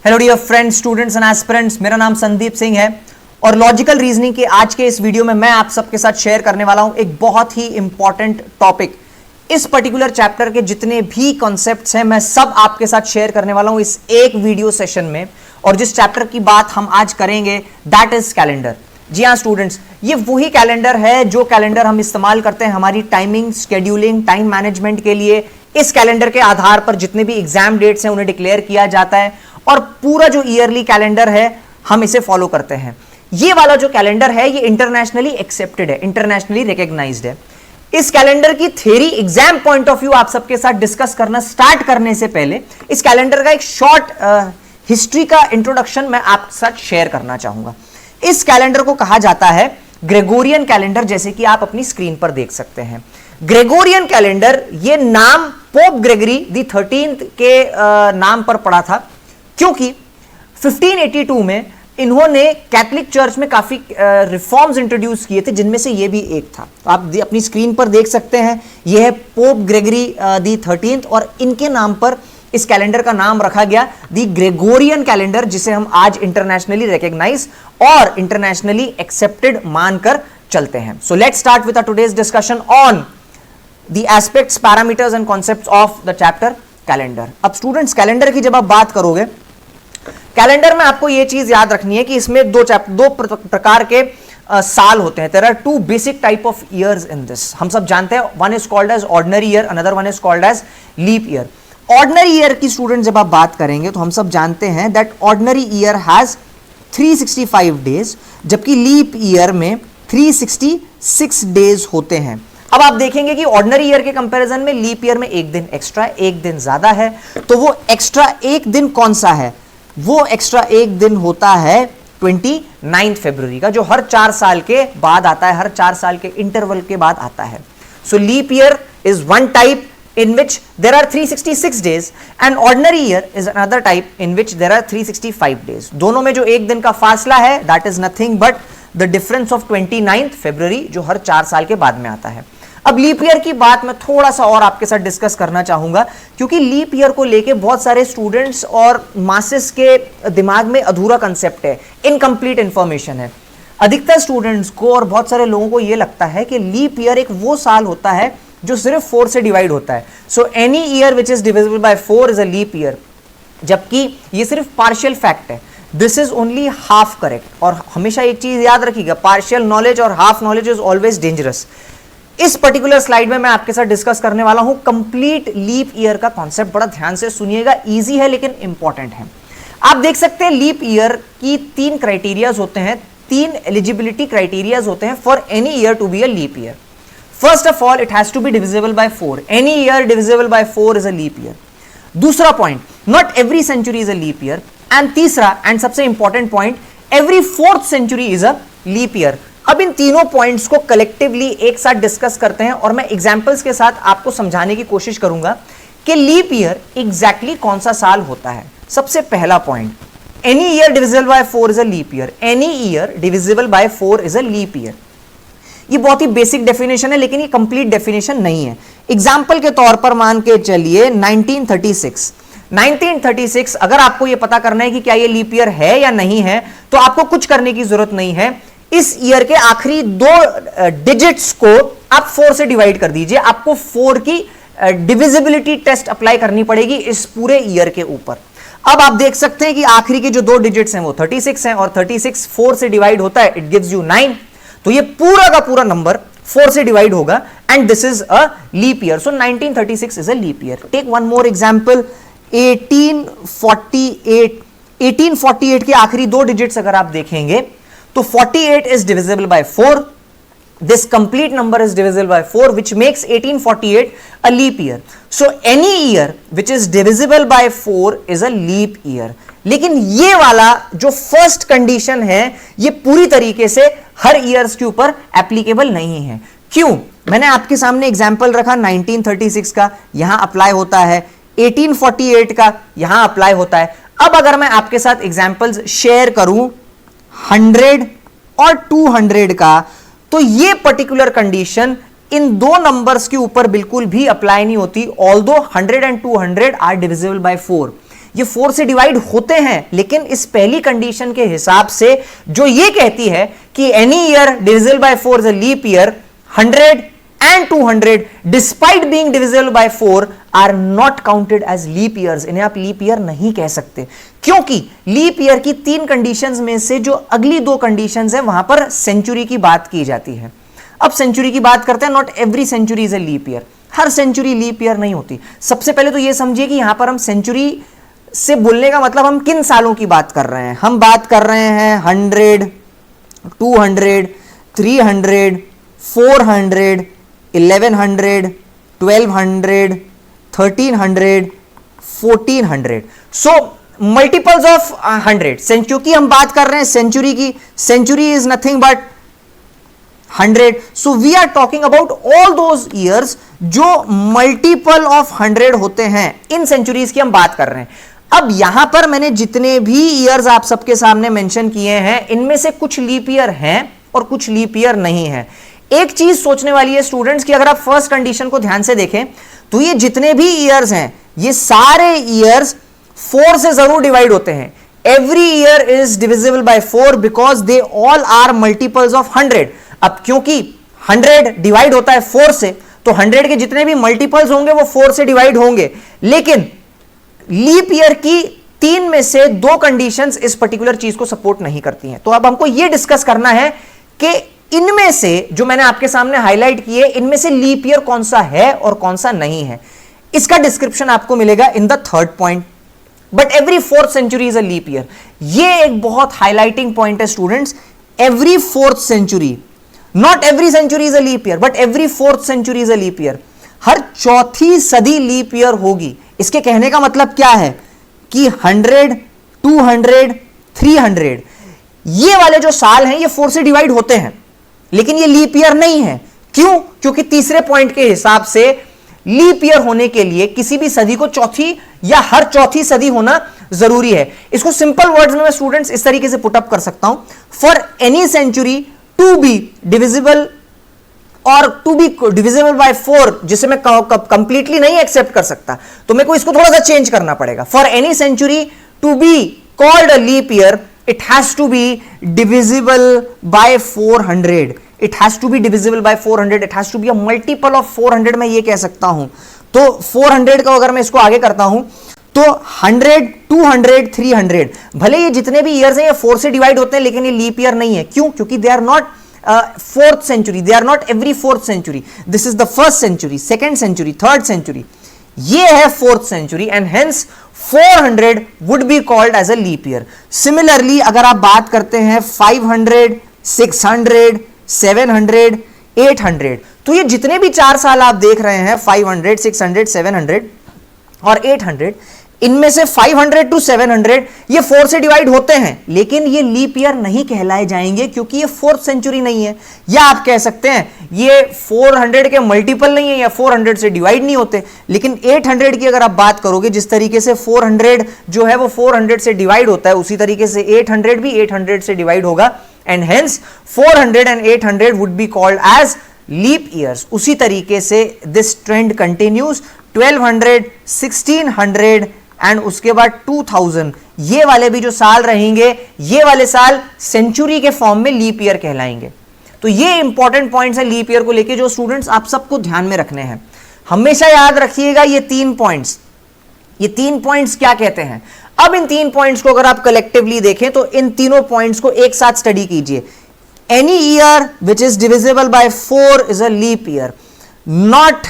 Hello dear friends, students and aspirants, मेरा नाम संदीप सिंह है और लॉजिकल रीजनिंग के आज के इस वीडियो में मैं आप सबके साथ शेयर करने वाला हूं एक बहुत ही इंपॉर्टेंट टॉपिक। इस पर्टिकुलर चैप्टर के जितने भी कॉन्सेप्ट्स हैं मैं सब आपके साथ शेयर करने वाला हूं इस एक वीडियो सेशन में। और जिस चैप्टर की बात हम आज करेंगे दैट इज कैलेंडर। जी हाँ स्टूडेंट्स, ये वही कैलेंडर है जो कैलेंडर हम इस्तेमाल करते हैं हमारी टाइमिंग, शेड्यूलिंग, टाइम मैनेजमेंट के लिए। इस कैलेंडर के आधार पर जितने भी एग्जाम डेट्स हैं उन्हें डिक्लेयर किया जाता है और पूरा जो ईयरली कैलेंडर है हम इसे फॉलो करते हैं। ये वाला जो कैलेंडर है ये इंटरनेशनली एक्सेप्टेड है, इंटरनेशनली रिकॉग्नाइज्ड है। इस कैलेंडर की theory exam point of view आप सबके साथ डिस्कस करना स्टार्ट करने से पहले इस कैलेंडर का एक शॉर्ट हिस्ट्री का इंट्रोडक्शन मैं आपके साथ शेयर करना चाहूंगा। इस कैलेंडर को कहा जाता है ग्रेगोरियन कैलेंडर, जैसे कि आप अपनी स्क्रीन पर देख सकते हैं। ग्रेगोरियन कैलेंडर ये नाम पोप ग्रेगरी दी 13th के नाम पर पड़ा था, क्योंकि 1582 में इन्होंने कैथोलिक चर्च में काफी रिफॉर्म्स इंट्रोड्यूस किए थे, जिनमें से ये भी एक था। तो आप अपनी स्क्रीन पर देख सकते हैं, यह है पोप ग्रेगरी दी 13th और इनके नाम पर इस कैलेंडर का नाम रखा गया दी ग्रेगोरियन कैलेंडर, जिसे हम आज इंटरनेशनली रिकॉग्नाइज और इंटरनेशनली एक्सेप्टेड मानकर चलते हैं। So let's start with today's discussion on the aspects, parameters and concepts of the chapter calendar. अब स्टूडेंट्स, कैलेंडर की जब आप बात करोगे, कैलेंडर में आपको यह चीज याद रखनी है कि इसमें दो प्रकार के साल होते हैं। There are two basic type of years in this. हम सब जानते हैं, one is called as ordinary year, another one is called as leap year. Ordinary year की स्टूडेंट जब आप बात करेंगे तो हम सब जानते हैं that ordinary year has 365 days, जबकि लीप ईयर में 366 डेज होते हैं। अब आप देखेंगे कि ऑर्डिनरी ईयर के कंपैरिजन में लीप ईयर में एक दिन एक्स्ट्रा, एक दिन ज्यादा है। तो वो एक्स्ट्रा एक दिन कौन सा है? वो एक्स्ट्रा एक दिन होता है 29 फरवरी का, जो हर 4 साल के बाद आता है, हर 4 साल के इंटरवल के बाद आता है। So leap year is one type in which there are 366 days and ordinary year is another type in which there are 365 days. दोनों में जो एक दिन का फासला है that is nothing but the difference of 29th February, जो हर 4 साल के बाद में आता है। अब लीप ईयर की बात मैं थोड़ा सा और आपके साथ डिस्कस करना चाहूंगा, क्योंकि लीप ईयर को लेके बहुत सारे स्टूडेंट्स और मासेस के दिमाग में अधूरा कंसेप्ट है, इनकम्प्लीट इंफॉर्मेशन है। अधिकतर स्टूडेंट्स को और बहुत सारे लोगों को यह लगता है कि लीप ईयर एक वो साल होता है जो सिर्फ 4 से डिवाइड होता है। So any year which is divisible by 4 is a leap year, जबकि ये सिर्फ पार्शियल फैक्ट है। This is only half correct. और हमेशा एक चीज याद रखिएगा, पार्शियल नॉलेज और half knowledge is always dangerous. इस पर्टिकुलर स्लाइड में मैं आपके साथ डिस्कस करने वाला हूं कंप्लीट लीप ईयर का कॉन्सेप्ट। बड़ा ध्यान से सुनिएगा, इजी है लेकिन इंपॉर्टेंट है। आप देख सकते हैं लीप ईयर की 3 क्राइटेरियाज होते हैं, 3 एलिजिबिलिटी क्राइटेरियाज होते हैं for any year to be a leap year. First of all, it has to be divisible by 4. Any year divisible by 4 is a leap year. दूसरा point, not every century is a leap year. And तीसरा and सबसे important point, every 4th century is a leap year. अब इन तीनों points को collectively एक साथ discuss करते हैं और मैं एग्जांपल्स के साथ आपको समझाने की कोशिश करूंगा कि लीप ईयर एग्जैक्टली कौन सा साल होता है। सबसे पहला point, any year divisible by 4 is a leap year. Any year divisible by 4 is a leap year. ये बहुत ही बेसिक डेफिनेशन है, लेकिन ये कंप्लीट डेफिनेशन नहीं है। एग्जाम्पल के तौर पर मान के चलिए 1936 अगर आपको ये पता करना है कि क्या ये लीप ईयर है या नहीं है, तो आपको कुछ करने की जरूरत नहीं है। इस ईयर के आखिरी 2 डिजिट्स को आप 4 से डिवाइड कर दीजिए। आपको 4 की डिविजिबिलिटी टेस्ट अप्लाई करनी पड़ेगी इस पूरे ईयर के ऊपर। अब आप देख सकते हैं कि आखिरी के जो 2 डिजिट्स हैं वो 36 हैं और 36 4 से डिवाइड होता है, इट गिव्स यू 9। तो ये पूरा का पूरा नंबर 4 से डिवाइड होगा and this is a leap year. So 1936 is a leap year. Take one more example, 1848 के आखिरी 2 डिजिट्स अगर आप देखेंगे तो 48 is divisible by 4। This complete number is divisible by 4, which makes 1848 a leap year. So any year which is divisible by 4 is a leap year. लेकिन ये वाला जो फर्स्ट कंडीशन है ये पूरी तरीके से हर ईयर्स के ऊपर एप्लीकेबल नहीं है। क्यों? मैंने आपके सामने एग्जांपल रखा 1936 का, यहां अप्लाई होता है, 1848 का यहां अप्लाई होता है। अब अगर मैं आपके साथ एग्जांपल्स शेयर करूं 100 और 200 का, तो ये पर्टिकुलर कंडीशन इन 2 नंबर्स के ऊपर बिल्कुल भी अप्लाई नहीं होती, although 100 and 200 are divisible by 4। ये 4 से डिवाइड होते हैं, लेकिन इस पहली कंडीशन के हिसाब से जो ये कहती है कि any year divisible by 4 is a leap year, 100 and 200 despite being divisible by 4 are not counted as leap years. इन्हें आप लीप ईयर नहीं कह सकते, क्योंकि लीप ईयर की 3 कंडीशंस में से जो अगली 2 कंडीशंस है वहां पर सेंचुरी की बात की जाती है। अब सेंचुरी की बात करते हैं। Not every century is a leap year, हर सेंचुरी लीप ईयर नहीं होती। सबसे पहले तो यह समझिए कि यहां पर हम सेंचुरी से बोलने का मतलब हम किन सालों की बात कर रहे हैं। हम बात कर रहे हैं 100, 200, 300, 400, 1100, 1200, 1300, 1400, सो मल्टीपल्स ऑफ 100। क्योंकि हम बात कर रहे हैं सेंचुरी की, century is nothing but 100, so we are talking about all those years जो मल्टीपल ऑफ 100 होते हैं। इन सेंचुरीज की हम बात कर रहे हैं। अब यहां पर मैंने जितने भी ईयर्स आप सबके सामने मेंशन किए हैं, इनमें से कुछ लीप ईयर हैं और कुछ लीप ईयर नहीं है। एक चीज सोचने वाली है स्टूडेंट्स कि अगर आप फर्स्ट कंडीशन को ध्यान से देखें तो ये जितने भी ईयर्स हैं, ये सारे ईयर्स 4 से जरूर डिवाइड होते हैं। Every year is divisible by 4 because they all are multiples of 100। अब क्योंकि 100 डिवाइड होता है 4 से, तो 100 के जितने भी मल्टीपल्स होंगे वो 4 से डिवाइड होंगे। लेकिन लीप ईयर की 3 में से 2 कंडीशंस इस पर्टिकुलर चीज को सपोर्ट नहीं करती हैं। तो अब हमको यह डिस्कस करना है कि इनमें से जो मैंने आपके सामने हाईलाइट किए, इनमें से लीप ईयर कौन सा है और कौन सा नहीं है। इसका डिस्क्रिप्शन आपको मिलेगा in the 3rd point. But every 4th century is a leap year. ये एक बहुत हाईलाइटिंग पॉइंट है students. Every 4th century, not every century is a leap year but every 4th century is a leap year. हर चौथी सदी leap year होगी। इसके कहने का मतलब क्या है कि 100, 200, 300 ये वाले जो साल हैं ये 4 से डिवाइड होते हैं, लेकिन ये लीप ईयर नहीं है। क्यों? क्योंकि तीसरे पॉइंट के हिसाब से लीप ईयर होने के लिए किसी भी सदी को चौथी या हर चौथी सदी होना जरूरी है। इसको सिंपल वर्ड्स में मैं स्टूडेंट्स इस तरीके से पुट अप कर सकता हूं, for any century to be divisible और टू बी डिविजिबल बाय 4, जिसे मैं कंप्लीटली नहीं एक्सेप्ट कर सकता, तो मेरे को इसको थोड़ा सा चेंज करना पड़ेगा। For any century to be called a leap year, it has to be divisible by 400. It has to be divisible by 400. It has to be a multiple of 400. मैं ये कह सकता हूं। तो 400 का अगर मैं इसको आगे करता हूं तो 100, 200, 300 भले ये जितने भी ईयर्स हैं ये 4 से डिवाइड होते हैं, लेकिन ये लीप ईयर नहीं है। क्यों? क्योंकि they are not 4th century, they are not every 4th century. This is the 1st century, 2nd century, 3rd century. ये है 4th century and hence 400 would be called as a leap year. Similarly, अगर आप बात करते हैं 500, 600, 700, 800, तो ये जितने भी 4 साल आप देख रहे हैं 500, 600, 700 और 800, इनमें से 500 to 700 ये 4 से डिवाइड होते हैं, लेकिन ये लीप ईयर नहीं कहलाए जाएंगे क्योंकि ये 4th सेंचुरी नहीं है। या आप कह सकते हैं ये 400 के मल्टीपल नहीं है या 400 से डिवाइड नहीं होते। लेकिन 800 की अगर आप बात करोगे, जिस तरीके से 400 जो है वो 400 से डिवाइड होता है, उसी तरीके से 800 भी 800 से डिवाइड होगा and hence 400 and 800 would be called as leap years. उसी तरीके से दिस ट्रेंड कंटिन्यूज। 1200, 1600 एंड उसके बाद 2000 ये वाले भी जो साल रहेंगे, ये वाले साल सेंचुरी के फॉर्म में लीप ईयर कहलाएंगे। तो ये इंपॉर्टेंट पॉइंट्स है लीप ईयर को लेके जो स्टूडेंट्स आप सबको ध्यान में रखने हैं। हमेशा याद रखिएगा ये 3 पॉइंट्स। ये 3 पॉइंट्स क्या कहते हैं? अब इन 3 पॉइंट्स को अगर आप कलेक्टिवली देखें तो इन तीनों पॉइंट्स को एक साथ स्टडी कीजिए। Any year which is divisible by 4 is a leap year. Not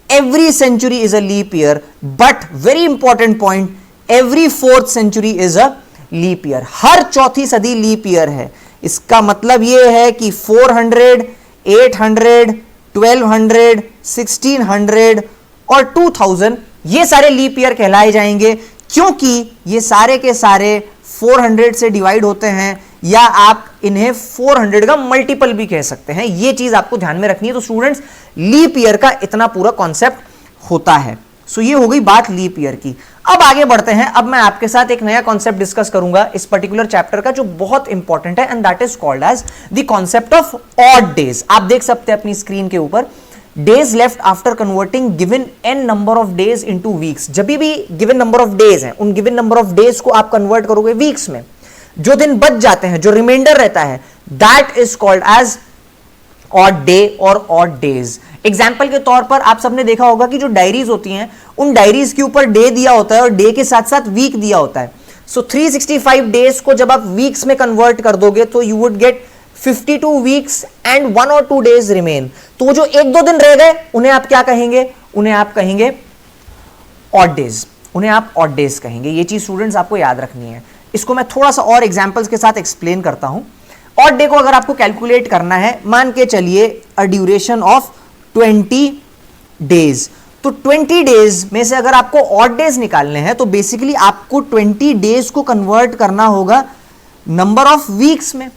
every century is a leap year, but very important point, every 4th century is a leap year. हर चौथी सदी leap year है। इसका मतलब यह है कि 400, 800, 1200, 1600 और 2000 ये सारे लीप ईयर कहलाए जाएंगे, क्योंकि ये सारे के सारे 400 से डिवाइड होते हैं, या आप इन्हें 400 का मल्टीपल भी कह सकते हैं। ये चीज आपको ध्यान में रखनी है। तो स्टूडेंट्स, लीप ईयर का इतना पूरा कॉन्सेप्ट होता है। सो ये हो गई बात लीप ईयर की। अब आगे बढ़ते हैं। अब मैं आपके साथ एक नया कॉन्सेप्ट डिस्कस करूंगा इस पर्टिकुलर चैप्टर का, जो बहुत इंपॉर्टेंट है, and that is called as the concept of odd days. आप देख सकते हैं अपनी स्क्रीन के ऊपर, days left after converting given an number of days into weeks. जब भी गिवन नंबर ऑफ डेज है, उन गिवन नंबर ऑफ डेज को आप कन्वर्ट करोगे वीक्स में, जो दिन बच जाते हैं, जो रिमाइंडर रहता है, that is called as odd day और ऑड डेज। एग्जाम्पल के तौर पर आप सबने देखा होगा कि जो डायरीज होती हैं, उन डायरीज के ऊपर डे दिया होता है और डे के साथ साथ वीक दिया होता है। सो 365 डेज को जब आप वीक्स में कन्वर्ट कर दोगे तो you would get 52 weeks and 1 और 2 डेज रिमेन। तो जो 1-2 दिन रह गए उन्हें आप क्या कहेंगे? उन्हें आप कहेंगे ऑड डेज, उन्हें आप ऑड डेज कहेंगे। ये चीज स्टूडेंट्स आपको याद रखनी है। इसको मैं थोड़ा सा और एग्जांपल्स के साथ एक्सप्लेन करता हूं। ऑड डे को अगर आपको कैलकुलेट करना है, मान के चलिए अ ड्यूरेशन ऑफ 20 डेज, तो 20 डेज में से अगर आपको ऑड डेज निकालने हैं तो बेसिकली आपको 20 डेज को कन्वर्ट करना होगा नंबर ऑफ वीक्स में।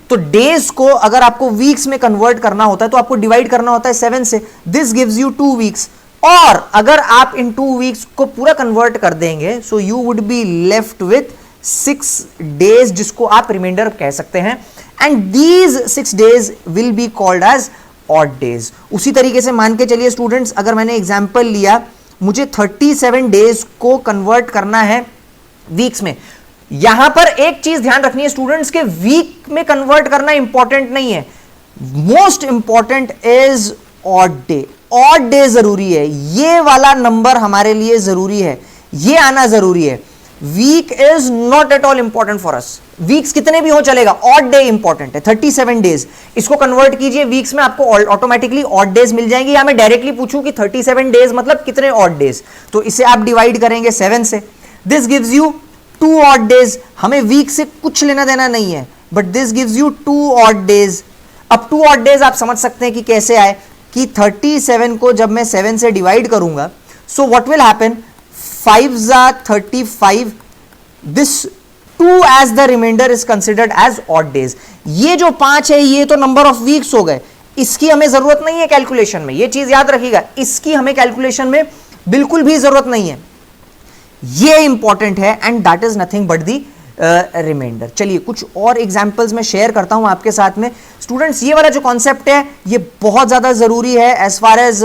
तो डेज को अगर आपको वीक्स में कन्वर्ट करना होता है तो आपको डिवाइड करना होता है 7 से। This gives you 2 weeks. और अगर आप इन 2 वीक्स को पूरा कन्वर्ट कर देंगे so you would be left with 6 days, जिसको आप रिमाइंडर कह सकते हैं। And these 6 days will be called as odd days. उसी तरीके से मान के चलिए स्टूडेंट्स, अगर मैंने एग्जांपल लिया, मुझे 37 डेज को कन्वर्ट करना है वीक्स में। यहां पर एक चीज ध्यान रखनी है स्टूडेंट्स के वीक में कन्वर्ट करना इंपॉर्टेंट नहीं है, most important is odd day. Odd day जरूरी है, ये वाला नंबर हमारे लिए जरूरी है, ये आना जरूरी है। Week is not at all important for us. Weeks कितने भी हो चलेगा, ऑड डे इंपॉर्टेंट है। 37 डेज, इसको कन्वर्ट कीजिए वीक्स में, आपको ऑटोमेटिकली ऑड डेज मिल जाएंगे। या मैं डायरेक्टली पूछूं कि 37 डेज मतलब कितने ऑड डेज, तो इसे आप डिवाइड करेंगे 7 से। This gives you 2 odd days. हमें वीक से कुछ लेना देना नहीं है, but this gives you 2 odd days. अब 2 ऑड डेज आप समझ सकते हैं कि कैसे आए, कि 37 को जब मैं 7 से डिवाइड करूंगा, सो व्हाट विल हैपन, 5 जा 35, this 2 as the reminder is considered as odd days. ये जो 5 है ये तो नंबर ऑफ वीक्स हो गए, इसकी हमें जरूरत नहीं है कैलकुलेशन में, ये चीज याद रखिएगा, इसकी हमें कैलकुलेशन में बिल्कुल भी जरूरत नहीं है, ये इंपॉर्टेंट है and that is nothing but the reminder. चलिए कुछ और एग्जांपल्स मैं शेयर करता हूं आपके साथ में। स्टूडेंट्स ये वाला जो कॉन्सेप्ट है ये बहुत ज्यादा जरूरी है एज फार एज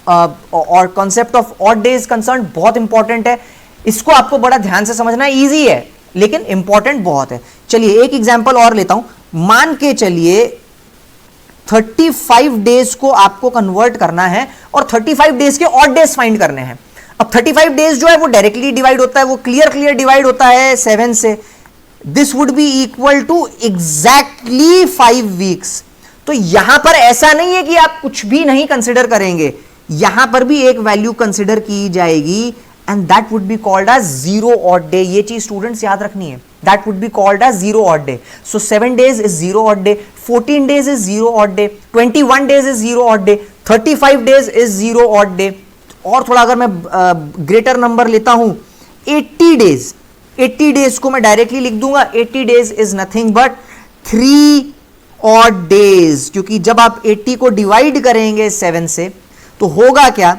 और concept of odd days concern, बहुत इंपॉर्टेंट है। इसको आपको बड़ा ध्यान से समझना है, इजी है लेकिन इंपॉर्टेंट बहुत है। चलिए एक एग्जांपल और लेता हूं। मान के चलिए 35 डेज को आपको कन्वर्ट करना है और 35 डेज के ऑड डेज फाइंड करने हैं। अब 35 डेज जो है वो डायरेक्टली डिवाइड होता है, वो क्लियर डिवाइड होता है 7 से। This would be equal to exactly 5 weeks. तो यहां पर ऐसा नहीं है कि आप कुछ भी नहीं कंसिडर करेंगे, यहां पर भी एक वैल्यू कंसिडर की जाएगी and that would be called as 0 odd day. ये चीज स्टूडेंट्स याद रखनी है, that would be called as 0 odd day. So 7 days is 0 odd day, 14 days is 0 odd day, 21 days is 0 odd day, 35 days is 0 odd day. और थोड़ा अगर मैं greater number लेता हूं 80 डेज, 80 डेज को मैं डायरेक्टली लिख दूंगा, 80 days is nothing but 3 odd days, क्योंकि जब आप 80 को डिवाइड करेंगे 7 से तो होगा क्या,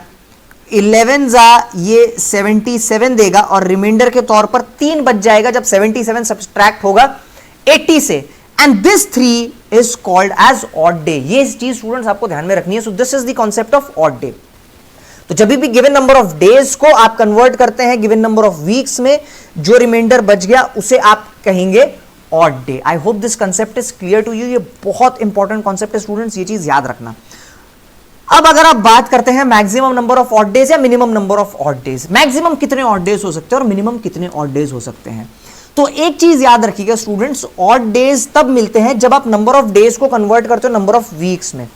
11 जा ये 77 देगा और रिमाइंडर के तौर पर 3 बच जाएगा जब 77 सब्सट्रैक्ट होगा 80 से, and this 3 is called as odd day. ये चीज स्टूडेंट्स आपको ध्यान में रखनी है। So this is the concept of odd day. तो जब भी गिवन नंबर ऑफ डेज को आप कन्वर्ट करते हैं गिवन नंबर ऑफ वीक्स में, जो रिमाइंडर बच गया उसे आप कहेंगे odd day. I hope this concept is clear to you. ये बहुत इंपॉर्टेंट कॉन्सेप्ट है स्टूडेंट्स, ये चीज याद रखना। अब अगर आप बात करते हैं maximum number of odd days या minimum number of odd days, maximum कितने ऑड डेज हो सकते हैं और मिनिमम कितने ऑड डेज हो सकते हैं, तो एक चीज याद रखिएगा स्टूडेंट्स, ऑड डेज तब मिलते हैं जब आप नंबर ऑफ डेज को कन्वर्ट करते हो नंबर ऑफ वीक्स में।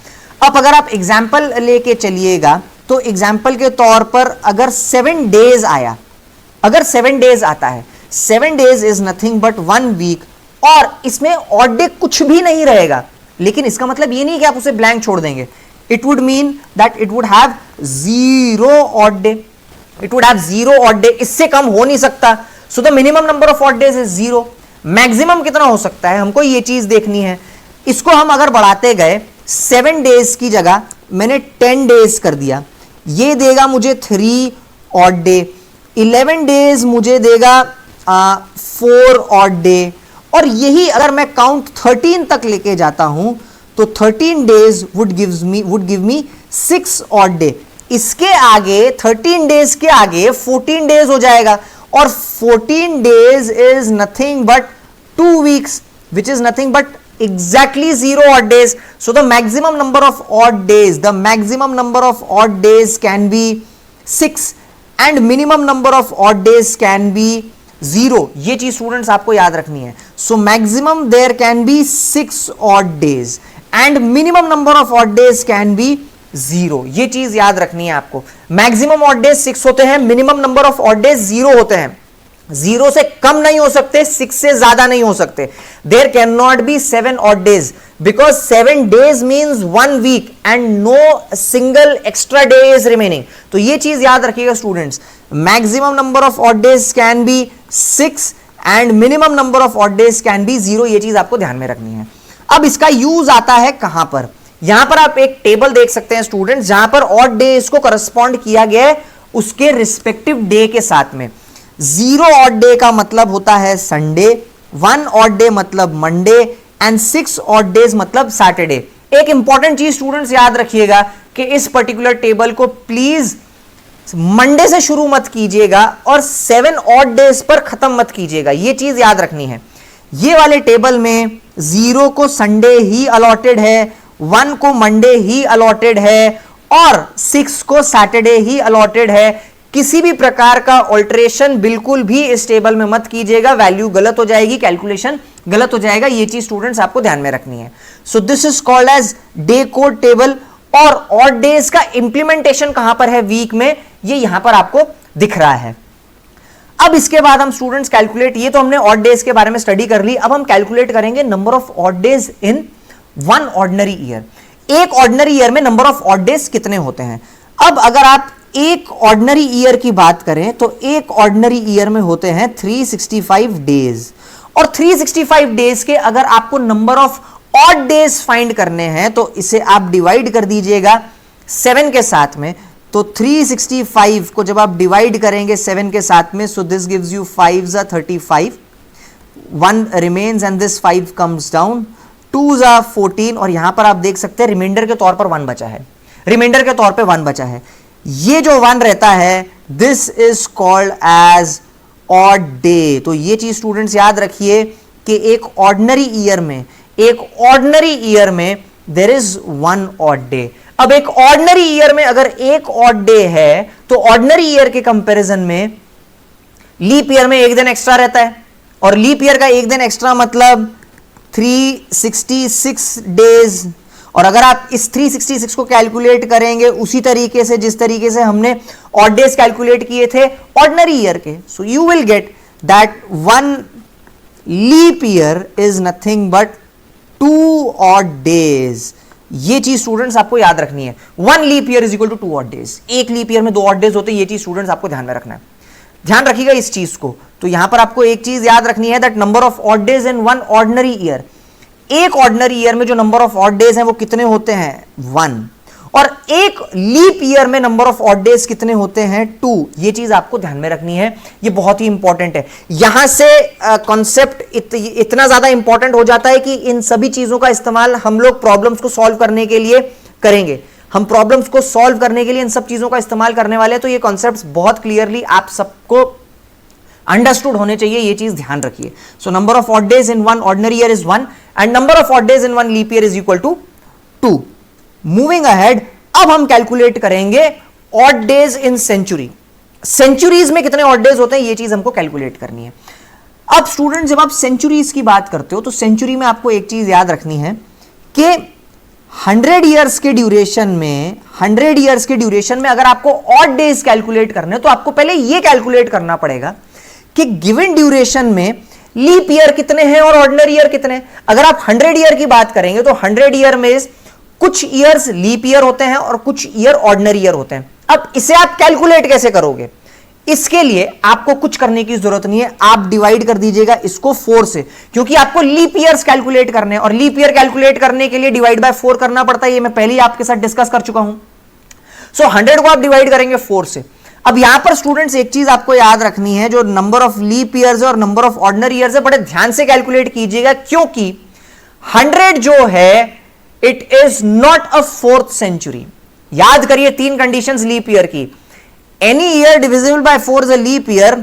अब अगर आप एग्जाम्पल लेके चलिएगा तो एग्जाम्पल के तौर पर अगर 7 डेज आया, अगर 7 डेज आता है, 7 days is nothing but 1 week, और इसमें ऑड डे कुछ भी नहीं रहेगा, लेकिन इसका मतलब ये नहीं कि आप उसे ब्लैंक छोड़ देंगे। It would mean that it would have 0 odd day, it would have 0 odd day, इससे कम हो नहीं सकता। So the minimum number of odd days is 0। Maximum कितना हो सकता है हमको ये चीज देखनी है। इसको हम अगर बढ़ाते गए, 7 डेज की जगह मैंने 10 डेज कर दिया, ये देगा मुझे 3 ऑड डे। 11 डेज मुझे देगा 4 ऑड डे, और यही अगर मैं काउंट 13 तक लेके जाता हूं तो 13 days would give me 6 odd day. इसके आगे 13 डेज के आगे 14 डेज हो जाएगा, और 14 days is nothing but 2 weeks, which is nothing but exactly 0 odd days. So the maximum number of odd days, can be 6 and minimum number of odd days can be 0. ये चीज students आपको याद रखनी है. So maximum there can be 6 odd days and minimum number of odd days can be 0. ये चीज याद रखनी है आपको. मैक्सिमम ऑड डेज 6 होते हैं, minimum number of odd days 0 होते हैं. 0 से कम नहीं हो सकते, 6 से ज्यादा नहीं हो सकते. There can not be 7 odd days because 7 days means 1 week and no single extra day is remaining. तो ये चीज याद रखिएगा students. Maximum number of odd days can be 6 and minimum number of odd days can be 0. ये चीज आपको ध्यान में रखनी है. अब इसका यूज आता है कहां पर? यहां पर आप एक टेबल देख सकते हैं स्टूडेंट्स, जहां पर ऑड डेज को करस्पॉन्ड किया गया है उसके रिस्पेक्टिव डे के साथ में. 0 ऑड डे का मतलब होता है संडे, 1 ऑड डे मतलब मंडे एंड 6 ऑड डेज मतलब सैटरडे. एक इंपॉर्टेंट चीज स्टूडेंट्स याद रखिएगा कि इस पर्टिकुलर टेबल को प्लीज मंडे से शुरू मत कीजिएगा और 7 ऑड डेज पर खत्म मत कीजिएगा. ये चीज याद रखनी है. ये वाले टेबल में 0 को संडे ही अलॉटेड है, 1 को मंडे ही अलॉटेड है और 6 को सैटरडे ही अलॉटेड है. किसी भी प्रकार का ऑल्टरेशन बिल्कुल भी इस टेबल में मत कीजिएगा, वैल्यू गलत हो जाएगी, कैलकुलेशन गलत हो जाएगा. ये चीज स्टूडेंट्स आपको ध्यान में रखनी है. So this is called as day code table. और ऑड डेज का इंप्लीमेंटेशन कहां पर है वीक में, ये यहां पर आपको दिख रहा है. अब इसके बाद हम स्टूडेंट्स कैलकुलेट, ये तो हमने ऑड डेज के बारे में स्टडी कर ली. अब हम कैलकुलेट करेंगे number of odd days in 1 ordinary year. एक ऑर्डिनरी ईयर में नंबर ऑफ ऑड डेज कितने होते हैं? अब अगर आप एक ऑर्डिनरी ईयर की बात करें तो एक ऑर्डिनरी ईयर में होते हैं 365 डेज. और 365 डेज के अगर आपको number of odd days find करने हैं तो इसे आप डिवाइड कर दीजिएगा 7 के साथ में. तो 365 को जब आप डिवाइड करेंगे 7 के साथ में, सो दिस गिव्स यू 5 ज़ा 35, 1 remains and this 5 comes down, 2 ज़ा 14 और यहां पर आप देख सकते हैं रिमाइंडर के तौर पर 1 बचा है. रिमाइंडर के तौर पे 1 बचा है. ये जो 1 रहता है this is called as odd day. तो ये चीज स्टूडेंट्स याद रखिए कि एक ऑर्डिनरी ईयर में देयर इज 1 ऑड डे. अब एक ऑर्डिनरी ईयर में अगर एक ऑड डे है तो ऑर्डिनरी ईयर के कंपैरिजन में लीप ईयर में एक दिन एक्स्ट्रा रहता है, और लीप ईयर का एक दिन एक्स्ट्रा मतलब 366 डेज. और अगर आप इस 366 को कैलकुलेट करेंगे उसी तरीके से जिस तरीके से हमने ऑड डेज कैलकुलेट किए थे ऑर्डिनरी ईयर के, so you will get that 1 leap year is nothing but 2 odd days. ये चीज स्टूडेंट्स आपको याद रखनी है. 1 leap year is equal to 2 odd days. एक लीप ईयर में 2 ऑड डेज होते हैं. ये चीज स्टूडेंट्स आपको ध्यान में रखना है. ध्यान रखिएगा इस चीज को. तो यहां पर आपको एक चीज याद रखनी है that number of odd days in 1 ordinary year. एक ऑर्डिनरी ईयर में जो नंबर ऑफ ऑड डेज हैं वो कितने होते हैं? 1. और एक लीप ईयर में नंबर ऑफ ऑड डेज कितने होते हैं? 2. ये चीज आपको ध्यान में रखनी है, ये बहुत ही इंपॉर्टेंट है. यहां से कॉन्सेप्ट इतना ज्यादा इंपॉर्टेंट हो जाता है कि इन सभी चीजों का इस्तेमाल हम लोग प्रॉब्लम्स को सॉल्व करने के लिए करेंगे. हम प्रॉब्लम्स को सॉल्व करने के लिए इन सब चीजों का इस्तेमाल करने वाले हैं. तो ये कॉन्सेप्ट बहुत क्लियरली आप सबको अंडरस्टूड होने चाहिए, ये चीज ध्यान रखिए. So number of odd days in 1 ordinary year is 1 and number of odd days in 1 leap year is equal to 2. Moving ahead, अब हम कैलकुलेट करेंगे odd days in century. Centuries में कितने ऑड डेज होते हैं ये चीज हमको कैलकुलेट करनी है. अब स्टूडेंट जब आप सेंचुरीज की बात करते हो तो सेंचुरी में आपको एक चीज याद रखनी है कि 100 ईयर्स के ड्यूरेशन में अगर आपको ऑड डेज कैलकुलेट करने तो आपको पहले ये कैलकुलेट करना पड़ेगा कि गिवन ड्यूरेशन में लीप ईयर कितने हैं और ऑर्डिनरी ईयर कितने हैं. अगर आप 100 ईयर की बात करेंगे तो 100 ईयर में कुछ ईयर्स लीप ईयर होते हैं और कुछ ईयर ऑर्डिनरी ईयर होते हैं. अब इसे आप कैलकुलेट कैसे करोगे? इसके लिए आपको कुछ करने की जरूरत नहीं है. आप डिवाइड कर दीजिएगा इसको 4 से, क्योंकि आपको लीप ईयर्स कैलकुलेट करने हैं और लीप ईयर कैलकुलेट करने के लिए डिवाइड बाय 4 करना पड़ता है. ये मैं पहले ही आपके साथ डिस्कस कर चुका हूं. सो 100 को आप डिवाइड करेंगे 4 से. अब यहां पर स्टूडेंट्स एक चीज आपको याद रखनी है, जो नंबर ऑफ लीप ईयर्स और नंबर ऑफ ऑर्डिनरी ईयर्स है बड़े ध्यान से कैलकुलेट कीजिएगा, क्योंकि 100 जो है it is not a fourth century. याद करिए तीन कंडीशंस लीप ईयर की। Any year divisible by 4 is a leap year,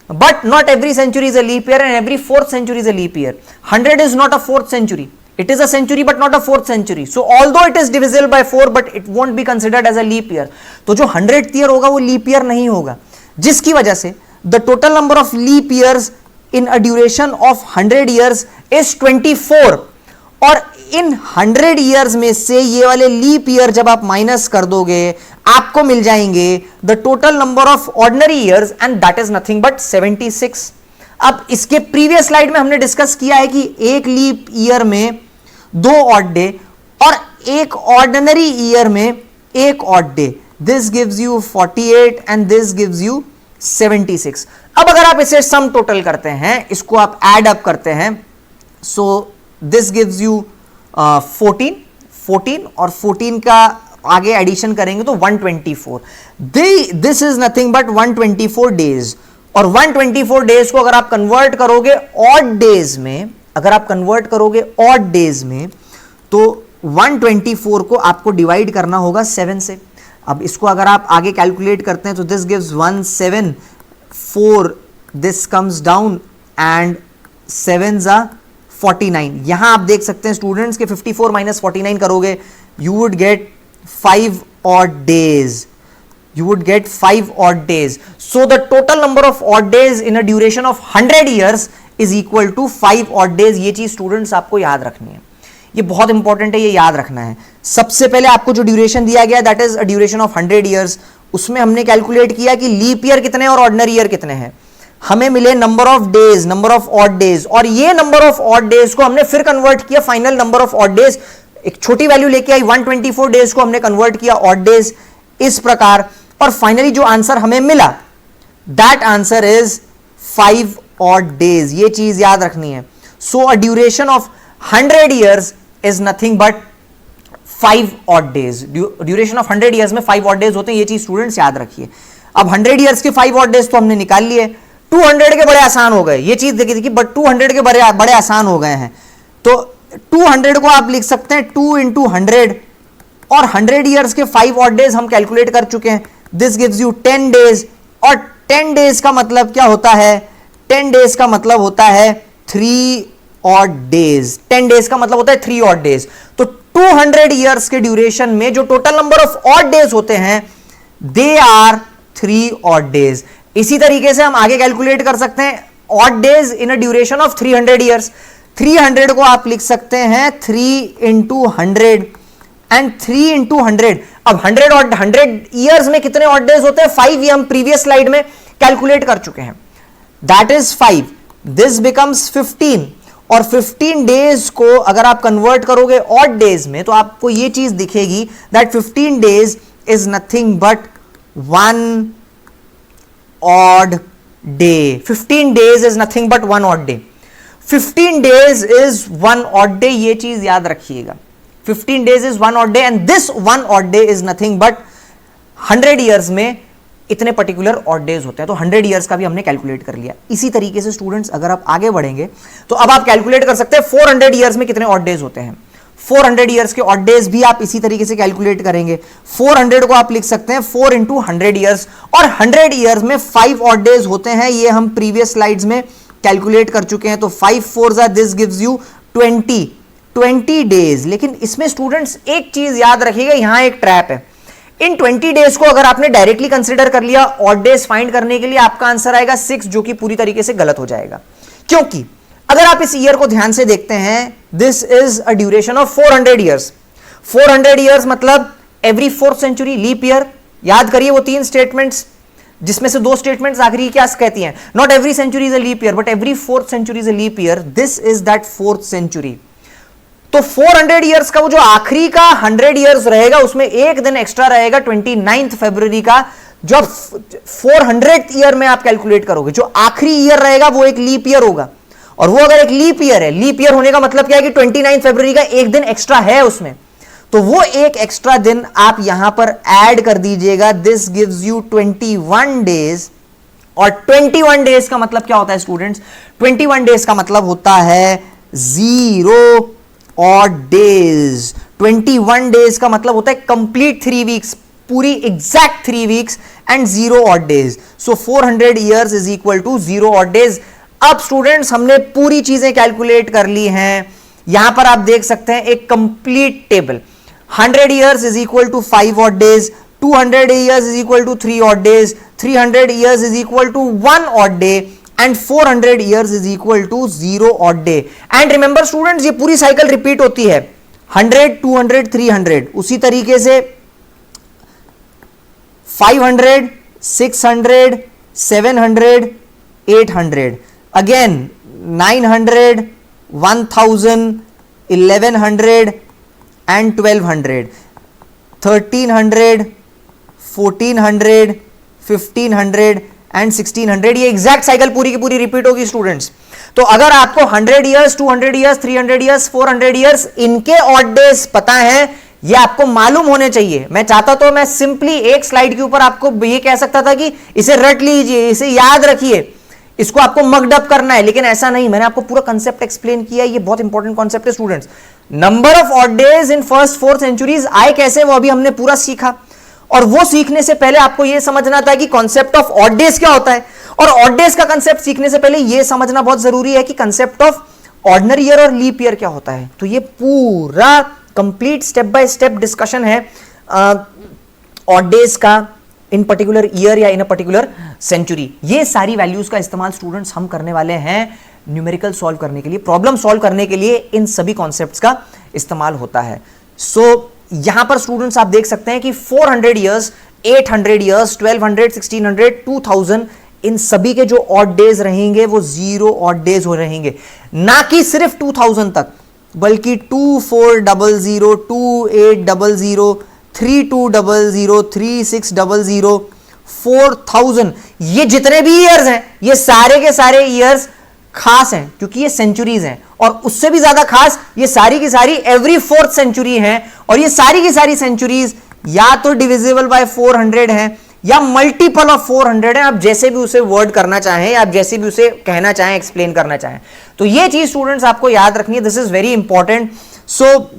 but not every century is a leap year and every fourth century is a leap year. 100 is not a fourth century, it is a century but not a fourth century, so although it is divisible by 4 but it won't be considered as a leap year। तो जो 100th year होगा वो leap year नहीं होगा, जिसकी वजह से the total number of leap years in a duration of 100 years is 24। और इन 100 ईयर्स में से ये वाले लीप ईयर जब आप माइनस कर दोगे आपको मिल जाएंगे the total number of ordinary years and that is nothing but 76। अब इसके प्रीवियस स्लाइड में हमने डिस्कस किया है कि एक लीप ईयर में 2 ऑड डे और एक ऑर्डिनरी ईयर में एक odd day. This gives you 48 and this gives you 76। अब अगर आप इसे सम टोटल करते हैं, इसको आप ऐड अप करते हैं, सो दिस गिव्स यू 14 और 14 का आगे एडिशन करेंगे तो 124। This is nothing but 124 days. और 124 डेज को अगर आप कन्वर्ट करोगे ऑड डेज में, अगर आप कन्वर्ट करोगे ऑड डेज में, तो 124 को आपको डिवाइड करना होगा 7 से। अब इसको अगर आप आगे कैलकुलेट करते हैं तो this gives 174, this comes down and 7 जा 49। यहां आप देख सकते हैं स्टूडेंट्स के 54 माइनस 49 करोगे you would get 5 odd days, you would get 5 odd days, so the total number of odd days in a duration of 100 years is equal to 5 odd days। ये चीज स्टूडेंट्स आपको याद रखनी है, ये बहुत इंपॉर्टेंट है, ये याद रखना है। सबसे पहले आपको जो ड्यूरेशन दिया गया that is a duration of 100 years, उसमें हमने कैलकुलेट किया कि लीप ईयर कितने और ऑर्डिनरी ईयर कितने हैं। हमें मिले number of days, number of odd days, और ये नंबर ऑफ ऑड डेज को हमने फिर कन्वर्ट किया final number of odd days. एक छोटी वैल्यू लेके आई 124 डेज को हमने कन्वर्ट किया ऑड डेज इस प्रकार, और फाइनली जो आंसर हमें मिला that answer is 5 odd days. ये चीज याद रखनी है। So a duration of 100 years is nothing but 5 odd days. Duration of 100 years में 5 ऑड डेज होते हैं, ये चीज स्टूडेंट्स याद रखिए। अब 100 ईयर्स के 5 ऑड डेज तो हमने निकाल लिए, 200 के बड़े आसान हो गए, ये चीज देखी थी, बट 200 के बड़े आसान हो गए हैं। तो 200 को आप लिख सकते हैं 2 into 100, और 100 ईयर्स के 5 ऑड डेज हम कैलकुलेट कर चुके हैं। दिस गिव्स यू 10 डेज, और 10 डेज का मतलब क्या होता है? 10 डेज का मतलब होता है 3 ऑड डेज। 10 डेज का मतलब होता है 3 ऑड डेज। तो 200 ईयर्स के ड्यूरेशन में जो total number of odd days होते हैं दे आर 3 ऑड डेज। इसी तरीके से हम आगे कैलकुलेट कर सकते हैं odd days in a duration of 300 years. 300 को आप लिख सकते हैं 3 into 100 एंड 3 into 100। अब 100 और 100 ईयर्स में कितने ऑड डेज होते हैं? 5, ये हम प्रीवियस स्लाइड में कैलकुलेट कर चुके हैं, दैट इज 5। दिस बिकम्स 15, और 15 डेज को अगर आप कन्वर्ट करोगे ऑड डेज में तो आपको ये चीज दिखेगी that 15 days is nothing but 1 odd day। 15 days is nothing but 1 odd day। 15 days is 1 odd day, ये चीज याद रखिएगा। 15 days is 1 odd day and this 1 odd day is nothing but 100 years में इतने पर्टिकुलर ऑड डेज होते हैं। तो 100 years का भी हमने कैलकुलेट कर लिया। इसी तरीके से स्टूडेंट्स अगर आप आगे बढ़ेंगे तो अब आप कैलकुलेट कर सकते हैं 400 ईयर्स में कितने ऑड डेज होते हैं। 400 ईयर्स के ऑड डेज भी आप इसी तरीके से कैलकुलेट करेंगे। 400 को आप लिख सकते हैं 4 into 100 ईयर्स, और 100 ईयर्स में 5 ऑड डेज होते हैं, ये हम प्रीवियस स्लाइड्स में कैलकुलेट कर चुके हैं। तो 5 4 दिस गिव्स यू 20 डेज। लेकिन इसमें स्टूडेंट्स एक चीज याद रखिएगा, यहां एक ट्रैप है। इन 20 डेज को अगर आपने डायरेक्टली कंसिडर कर लिया ऑड डेज फाइंड करने के लिए, आपका आंसर आएगा 6, जो कि पूरी तरीके से गलत हो जाएगा। क्योंकि अगर आप इस ईयर को ध्यान से देखते हैं, this is a duration of 400 years. 400 years मतलब every 4th century leap year. याद करिए वो 3 स्टेटमेंट्स, जिसमें से 2 स्टेटमेंट्स आखिरी क्या कहती हैं? Not every century is a leap year but every 4th century is a leap year. This is that 4th century. तो 400 ईयर्स का वो जो आखिरी का 100 ईयर्स रहेगा उसमें एक दिन एक्स्ट्रा रहेगा 29 फरवरी का, जो 400th ईयर में आप कैलकुलेट करोगे। जो आखिरी ईयर रहेगा वो एक लीप ईयर होगा, और वो अगर एक लीप ईयर है, लीप ईयर होने का मतलब क्या है कि 29 फरवरी का एक दिन एक्स्ट्रा है उसमें, तो वो एक एक्स्ट्रा दिन आप यहां पर ऐड कर दीजिएगा। दिस गिव्स यू 21 डेज, और 21 डेज का मतलब क्या होता है स्टूडेंट्स? 21 डेज का मतलब होता है 0 ऑड डेज। 21 डेज का मतलब होता है कंप्लीट 3 वीक्स, पूरी exact 3 weeks and 0 odd days. So 400 years is equal to 0 odd days. अब स्टूडेंट्स हमने पूरी चीजें कैलकुलेट कर ली हैं. यहां पर आप देख सकते हैं एक complete table. 100 years is equal to 5 odd days, 200 years is equal to 3 odd days, 300 years is equal to 1 odd day and 400 years is equal to 0 odd day. And remember students, ये पूरी साइकिल रिपीट होती है. 100, 200, 300, उसी तरीके से 500, 600, 700, 800, again 900, 1000, 1100 and 1200, 1300, 1400, 1500 and 1600. ये exact cycle पूरी की पूरी रिपीट होगी स्टूडेंट्स. तो अगर आपको 100 इयर्स, 200 इयर्स, 300 इयर्स, 400 इयर्स इनके ऑड डेज पता है, ये आपको मालूम होने चाहिए. मैं चाहता तो मैं सिंपली एक स्लाइड के ऊपर आपको ये कह सकता था कि इसे रट लीजिए, इसे याद रखिए, इसको आपको मकडअप करना है, लेकिन ऐसा नहीं. मैंने आपको पूरा कंसेप्ट एक्सप्लेन किया. ये बहुत इंपॉर्टेंट कंसेप्ट है students. Number of odd days in first 4 centuries आए कैसे, वो अभी हमने पूरा सीखा. और वो सीखने से पहले आपको ये समझना था कि कॉन्सेप्ट ऑफ ऑड डेज क्या होता है. और ऑड डेज का कंसेप्ट सीखने से पहले ये समझना बहुत जरूरी है कि कंसेप्ट ऑफ ऑर्डिनरी ईयर और लीप ईयर क्या होता है. तो ये पूरा complete step by step discussion है ऑड डेज का इन पर्टिकुलर ईयर या इन अ पर्टिकुलर सेंचुरी. ये सारी वैल्यूज का इस्तेमाल स्टूडेंट्स हम करने वाले हैं न्यूमेरिकल सॉल्व करने के लिए, प्रॉब्लम सॉल्व करने के लिए इन सभी कॉन्सेप्ट्स का इस्तेमाल होता है. सो यहां पर स्टूडेंट्स आप देख सकते हैं कि 400 इयर्स, 800 इयर्स, 1200, 1600, 2000 इन सभी के जो ऑड डेज रहेंगे वो 0 ऑड डेज हो रहेंगे. ना कि सिर्फ 2000 तक, बल्कि 2400, 2800, 3200, 3600, 4000, ये जितने भी ईयर्स हैं, ये सारे के सारे ईयर्स खास हैं क्योंकि ये सेंचुरीज हैं. और उससे भी ज्यादा खास ये सारी की सारी एवरी 4th सेंचुरी हैं. और ये सारी की सारी सेंचुरीज या तो डिविजिबल बाय 400 हैं या मल्टीपल ऑफ 400 है. आप जैसे भी उसे वर्ड करना चाहें, आप जैसे भी उसे कहना चाहें, एक्सप्लेन करना चाहें. तो ये चीज स्टूडेंट्स आपको याद रखनी है. This is very important. So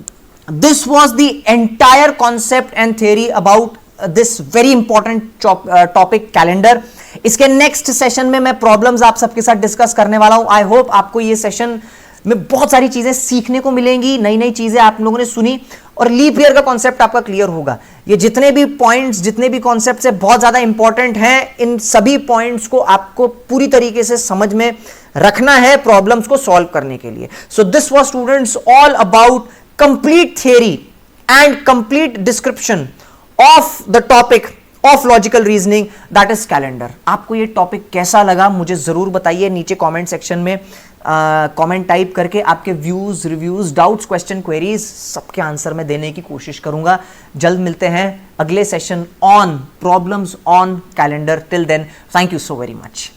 this was the entire concept and theory about this very important topic calendar. इसके नेक्स्ट सेशन में मैं प्रॉब्लम्स आप सबके साथ डिस्कस करने वाला हूं. आई होप आपको ये सेशन में बहुत सारी चीजें सीखने को मिलेंगी, नई नई चीजें आप लोगों ने सुनी और लीप ईयर का कॉन्सेप्ट आपका क्लियर होगा. ये जितने भी पॉइंट्स, जितने भी कॉन्सेप्ट्स है बहुत ज्यादा इंपॉर्टेंट हैं. इन सभी पॉइंट्स को आपको पूरी तरीके से समझ में रखना है प्रॉब्लम्स को सॉल्व करने के लिए. So this was students all about complete theory and complete description of the topic of logical reasoning, that is calendar. आपको ये टॉपिक कैसा लगा मुझे जरूर बताइए नीचे कमेंट सेक्शन में. कमेंट टाइप करके आपके views, reviews, doubts, question, queries सबके आंसर में देने की कोशिश करूंगा. जल्द मिलते हैं अगले session on problems on calendar. Till then, thank you so very much.